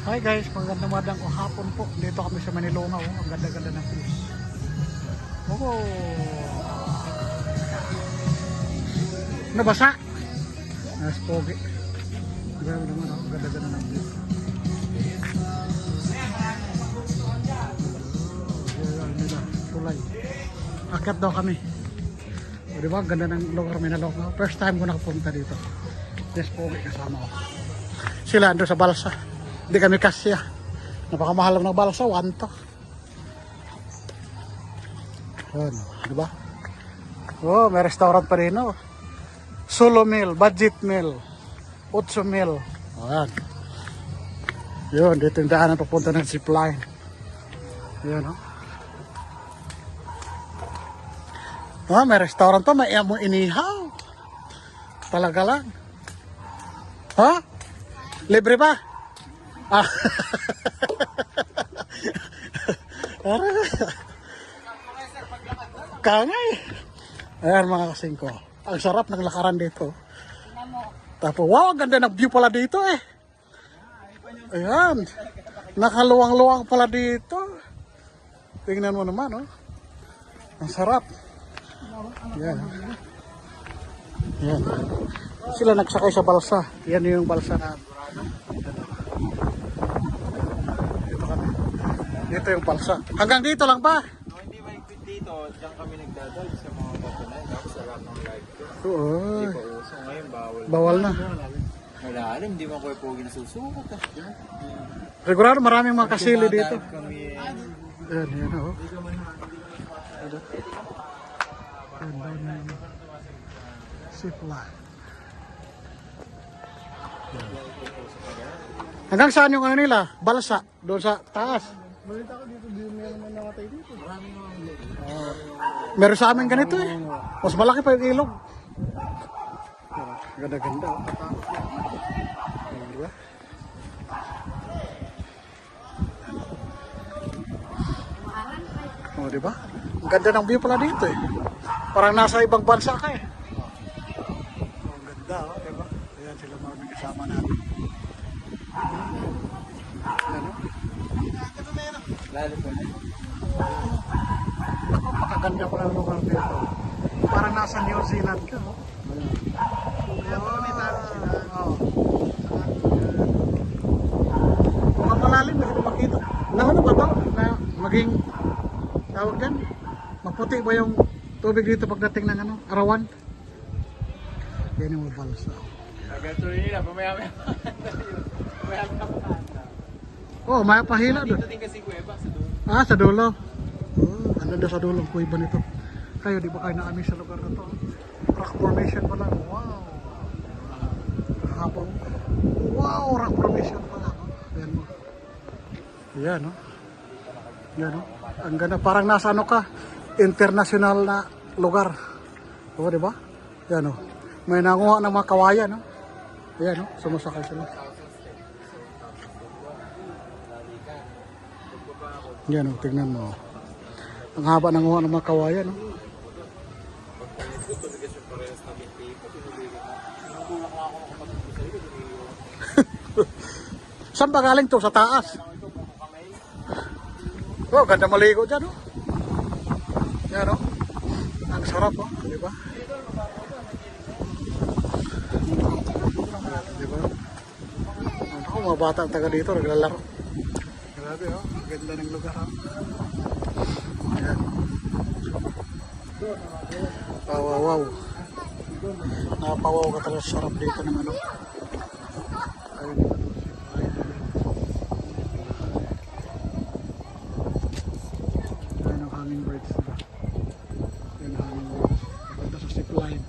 Hi guys, magandang madang o hapon po. Dito kami sa Manilonga. Oh. Ang ganda-ganda ng views. Oh. Nabasa. Nas pogi. Grabe naman oh. Ang ganda-ganda ng views. Tulay. Akyat daw kami. O diba? Ang ganda ng lugar Manilonga. First time ko nakapunta dito. Yes, pogi kasama ko. Sila ando sa balsa. Hindi kami kasya. Napakamahal ng balsa, 1 to. Yan, di ba? Oh, may restaurant pa rin, oh. Solo meal, budget meal, 8 meal. Ayan. Yun, dito yung daanan papunta ng zipline. Yan, oh. Oh, may restaurant pa, may amo inihaw. Talaga lang. Ha? Libre ba? Ah. Kangay. Ayan mga kasingko. Ang sarap ng lakaran dito. Tapos wow, ang ganda ng view pala dito eh. Ayan. Nakaluwang-luwang pala dito. Tingnan mo naman oh. Ang sarap. Ayan. Ayan. Sila nagsakay sa balsa. Yan yung balsa na. Dito yung balsa. Hanggang dito lang ba? No, hindi mahigpit dito. Diyan kami nagdadal sa mga batunay. Tapos sa rock ng live ko. Oo. Hindi pa uso. Ngayon bawal. Bawal na. Malalim. Hindi man kayo pogi nasusukot. Sigurado maraming mga kasili dito. Kami. Ayan, yan o. Zipline. Hanggang saan yung ano nila? Balsa. Doon sa taas. Balita ko dito, di meron na nakatay dito. Maraming mga Meron sa amin ganito eh. Mas malaki pa yung ilog. Ganda-ganda. Diba? Oh, diba? Ang ganda ng view pala dito eh. Parang nasa ibang bansa ka eh. Oh, ang ganda oh, diba? Ayan sila mga kasama natin. Ano? Lalo po. Napakaganda pala ng lugar dito. Parang nasa New Zealand ka. Oh. Oh. Mga malalim, hindi makita. Na ano ba ito? Na maging tawag dyan? Maputi ba yung tubig dito pagdating ng ano? Arawan? Yan yung balsa. Nagatuloy nila. Pamaya-maya. Oh, may pahila doon. Dito din kasi kuweba sa doon. Ah, sa dulo. Oh, ano doon sa dulo ang kuiba nito. Kayo, di ba kayo naami sa lugar na to? Rock formation pa lang. Wow. Hapon. Wow, rock formation pa lang. Yan mo. Yan, no? Yan, no? Ang ganda. Parang nasa ano ka? International na lugar. O, di ba? Yan, no? May nanguha ng mga kawayan, no? Yan, no? Sumasakay sila. Yan, no? Tingnan mo. Ang haba ng nguha ng mga kawayan, no? Saan ba galing to? Sa taas? Oh, ganda maligo dyan, oh. Yan, oh. Ang sarap, oh. Di ba? Di ba? Ako, mga bata ang taga dito, naglalaro. Grabe, oh. Ganda ng lugar, oh. Ayan. Wow, wow. Napawaw ka talaga sa sarap dito ng ano. Ayun. Ayun ang hummingbirds. Ayun ang hummingbirds. Punta sa zipline.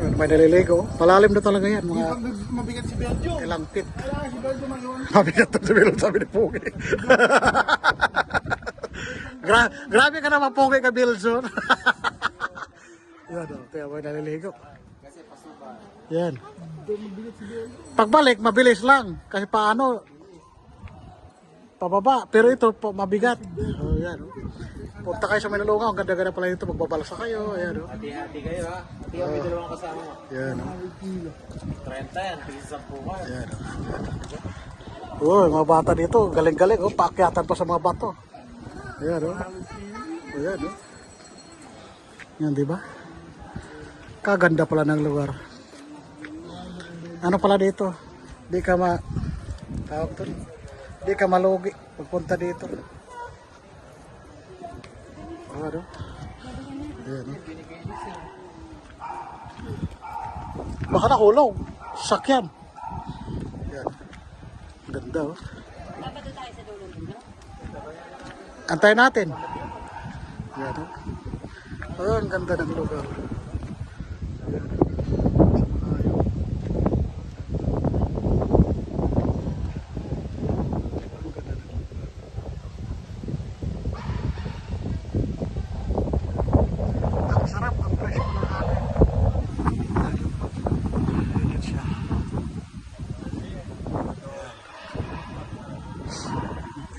Ayun, may naliligo. Malalim na talaga yan. Mga mabigat si Beljo. ilang feet. Kailangan si Beljo mag-iwan. Mabigat na si Bilon, sabi ni Pugi. Grabe ka naman Pugi ka, Bilson. Yan o, kaya may naliligo. Yan. Pagbalik, mabilis lang. Kasi paano, pababa. Pero ito, mabigat. Oh, yan. Punta kayo sa Manilungaw, ang ganda-ganda pala dito, magbabalsa kayo, ayan o. Hati-hati kayo ha. Hati kami dalawang kasama mo. Ayan o. 30 yan, tigisa po ka. Ayan o. Uy, mga bata dito, galing-galing o, paakyatan pa sa mga bato. Ayan o. Ayan o. Yan, di ba? Kaganda pala ng lugar. Ano pala dito? Di ka tawag to, di ka malugi pagpunta dito. Ano? Ayan. Baka nakulong. Sakyan. Ayan. Ganda oh. Antayin natin. Ayan oh. Oh, ang ganda ng lugar.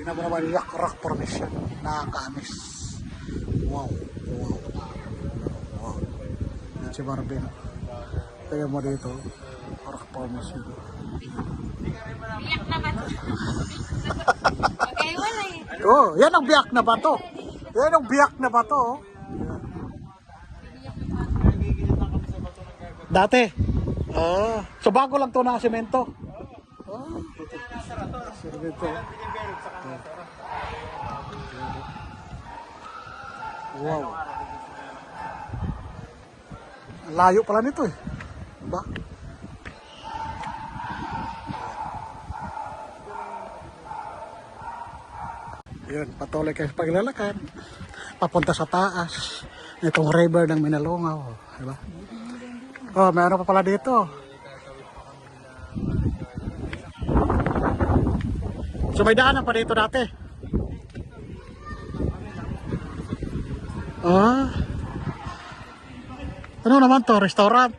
Tingnan mo naman yung rock formation. Nakakaamis. Wow. Wow. Wow. Yan si Marvin. Tingnan mo dito. Rock formation. Biyak na ba to? Okay, wala eh. Oh, yan ang biyak na bato. Yan ang biyak na bato. Oh. Dati. So bago lang to na semento. Semento. Wow. Layo pala nito eh. Diba? Yun, patuloy kayo sa paglalakad. Papunta sa taas. Itong river ng Manilungaw. Diba? Oh, meron pa pala dito. So may daanan pa dito dati. Ano naman to? Restaurant.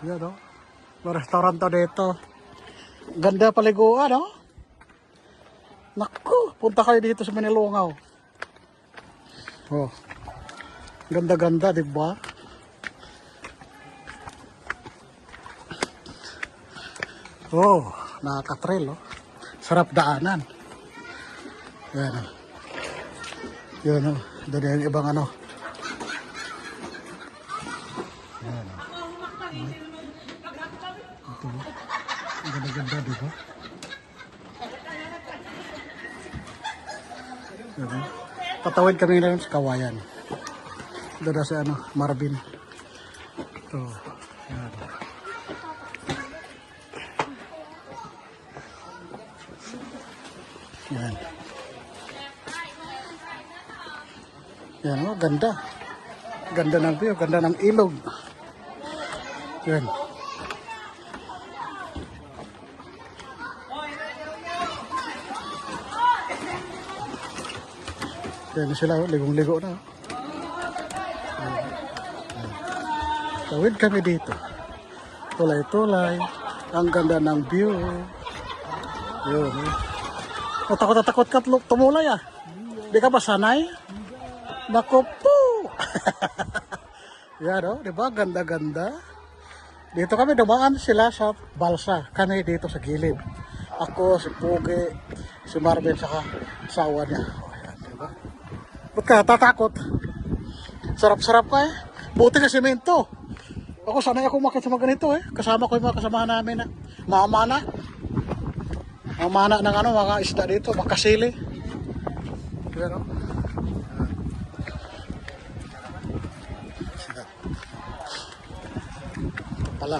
Yan o. May restaurant to dito. Ganda paliguan o. Naku, punta kayo dito sa Manilungaw. Oh. Ganda-ganda, di ba? Oh, nakaka-trail oh. Sarap daanan. Yan oh. Yan oh. Doon yung ibang ano. Yan oh. Ito oh. Ganda-ganda, di ba? Yan oh. Patawid kami na sa Kawayan. Doon na si ano, Marvin. Ito. Yan. Yan. Yan oh, ganda. Ganda ng view, ganda ng ilog. Yan. Yan sila, oh, ligong-ligo na. Tawid kami dito. Tulay-tulay. Ang ganda ng view. Yun. Takot na takot ka tumulay ah. Di ka ba sanay? Naku po. Yan o, di ba? Ganda-ganda. Dito kami dumaan sila sa balsa. Kami dito sa gilid. Ako, si Pugi, si Marvin, saka asawa niya. O, yan, di ba? Ba't ka tatakot? Sarap-sarap ka eh. Buti na semento. Ako, sanay ako umakit sa mga ganito eh. Kasama ko yung mga kasamahan namin na mamana. Mamana ng ano, mga isda dito, makasili. Pero, pala,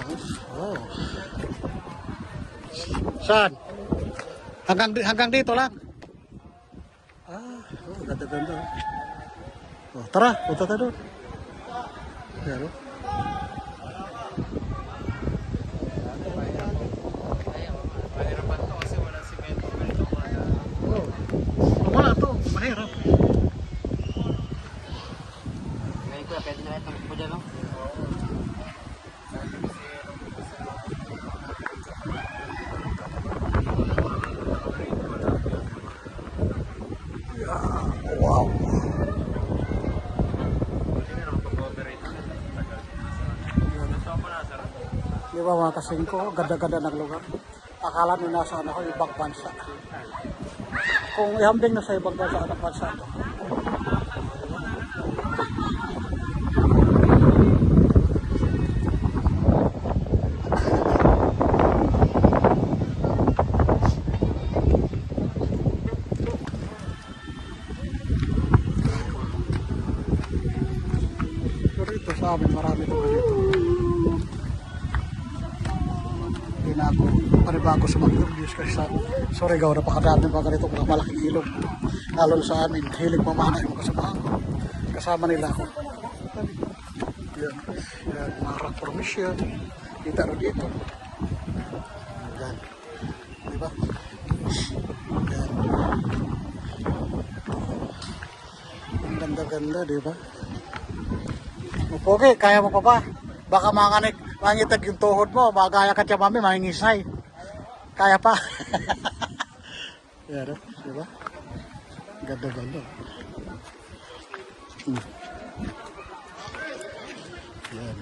oh. Saan? Hanggang dito lang. Oh, ganda-ganda. Oh, tara, punta tayo doon. Pero, wala to, mahirap. Ngayon ko, pwede na itong po dyan, no? Wow. Di ba mga kasingko, ganda-ganda ng lugar. Akala nyo nasa ano ko, ibang bansa. Kung ihambing na sa ibang bansa, anong bansa ito? Pero ito sa amin, marami ito dito. Hindi na ako panibago sa mag-reviews kasi sa Surigao, napakadami pa ganito mga malaking ilog. Lalo sa amin, hilig mamana yung kasamahan ko. Kasama nila ako. Yan, yan, mga rock formation. Kita rin dito. Yan. Diba? Yan. Ang ganda-ganda, diba? Pogi, kaya mo pa ba? Baka mangitag yung tuhod mo, magaya ka siya mami, mangingisay. Kaya pa. Yan, diba? Ganda-ganda. Yan.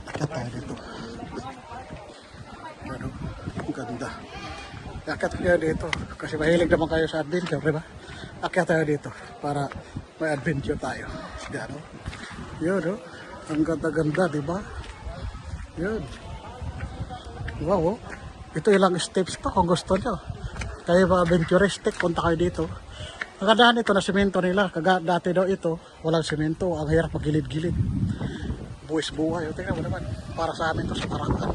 Akyat tayo dito. Ano? Ang ganda. Akyat tayo dito. Kasi mahilig naman kayo sa adventure, diba? Akyat tayo dito para may adventure tayo. Yan, no? Yun, no? Ang ganda-ganda, diba? Yun. Wow, oh. Ito ilang steps to kung gusto nyo. Kayo mga adventuristic, punta kayo dito. Ang gandahan ito na semento nila. Dati daw ito, walang semento. Ang hirap magilid-gilid. Buwis buhay. Tingnan mo naman. Para sa amin to sa Tarakan.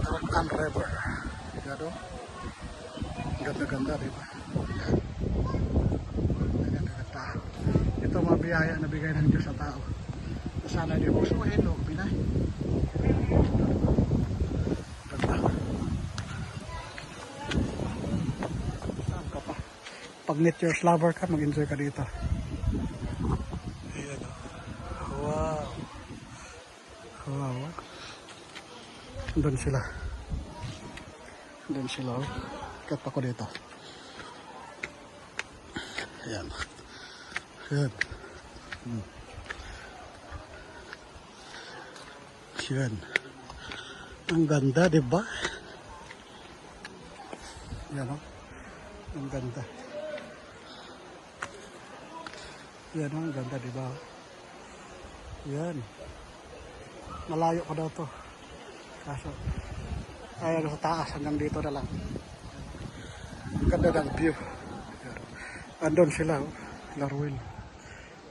Tarakan River. Yan o. Ganda-ganda, diba? Ganda-ganda. Ito mga biyaya na bigay ng Diyos sa tao. Sana di mo suhin o Pinay. Pag nature's lover ka, mag-enjoy ka dito. Ayan. Wow. Wow. Doon sila. Doon sila. Kat pa ko dito. Ayan. Ayan. Ayan. Ang ganda, diba? Ayan o. Ang ganda. Yan ang ganda, diba? Yan. Malayo pa daw to. Kaso, ayan sa taas hanggang dito na lang. Ganda ng view. Yan. Andun sila, oh. Larwin.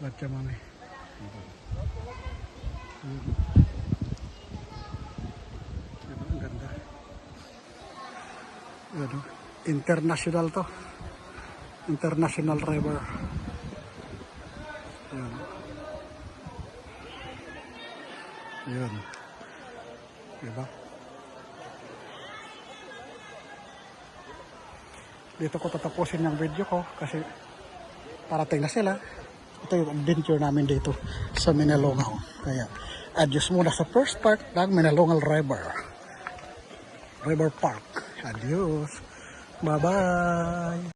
Batya mami. Yan, ang ganda. Yan, oh. International to. International River. Ayan. Ayan. Diba? Dito ko tatapusin yung video ko kasi parating na sila. Ito yung adventure namin dito sa Minalongaw. Kaya adios muna sa first part ng Minalongaw River Park. Adios. Bye-bye.